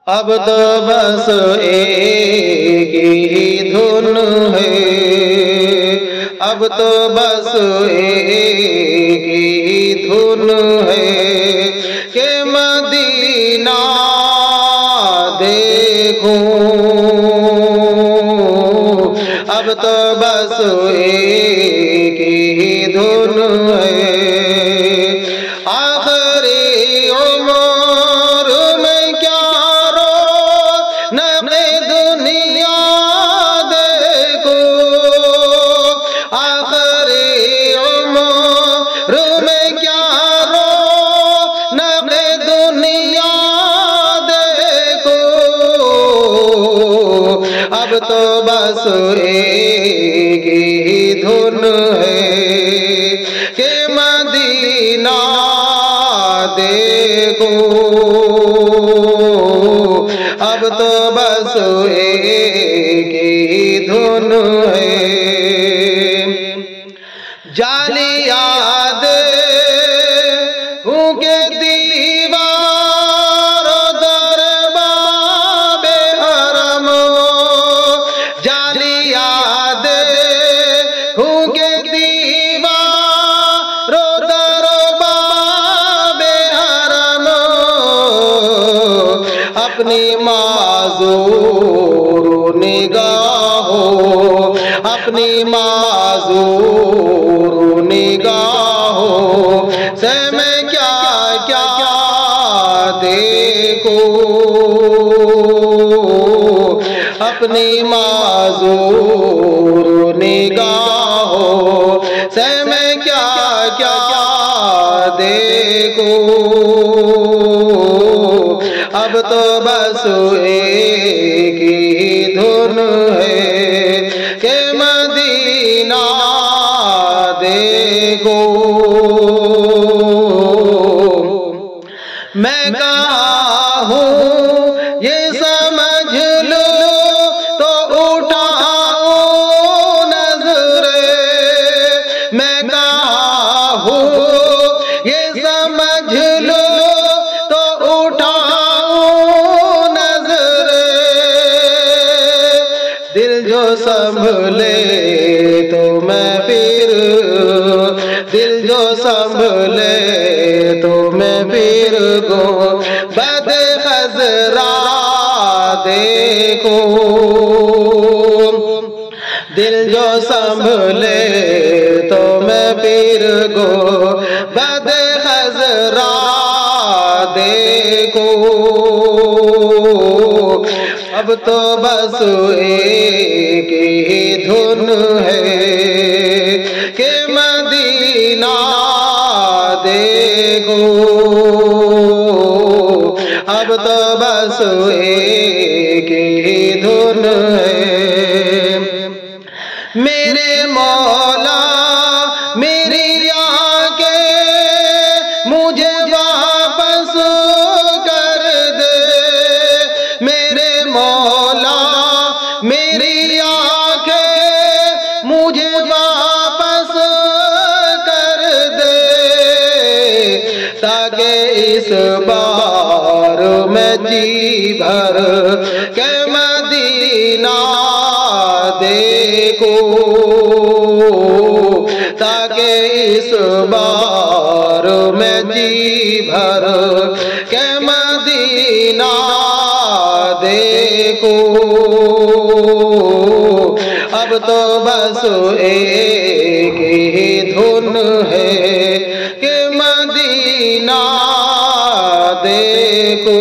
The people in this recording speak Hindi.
अब तो बस एक ही धुन है, अब तो बस एक ही धुन है कि मदीना देखूं। अब तो बस एक ही धुन है, आखिरी उम्र में क्या रौनक़ दुनिया देखो, आखिरी उम्र में क्या रौनक़ दुनिया देखो। अब तो बस एक ही धुन है कि मदीना देखो। अब तो बस एक ही धुन है, जाली यादें के दीवार दरबाबे हरम, जाली यादें के दीवार दरबाबे हरम, अपनी माज़ूर निगाहों, अपनी माज़ूर निगाहों से मैं क्या क्या देखूं, अपनी माज़ूर निगाहों से मैं क्या क्या देखूं। अब तो बस एक ही धुन है कि मदीना देखो। मैं कहाँ हूँ ये समझ लो तो उठाओ नजरें, मैं कहाँ हूँ ये समझ लो तो उठाओ नजरें। दिल जो संभले तो मैं फिर, दिल जो संभले तो मैं फिर गुंबद खज़रा देखूं। दिल जो संभले तो मैं फिर गुंबद खज़रा देखूं। अब तो बस एक ही धुन है कि मदीना देखो। अब तो बस एक ही धुन है, मेरे मौला मेरी आंखें मुझे वापस कर दे, मेरे मौला मेरी आंखें मुझे वापस कर दे, ताकि इस बार मैं जी भर के मदीना देखो, ताकि इस बार मैं जी भर के मदीना देखो। अब तो बस एक ही धुन है कि मदीना देखो।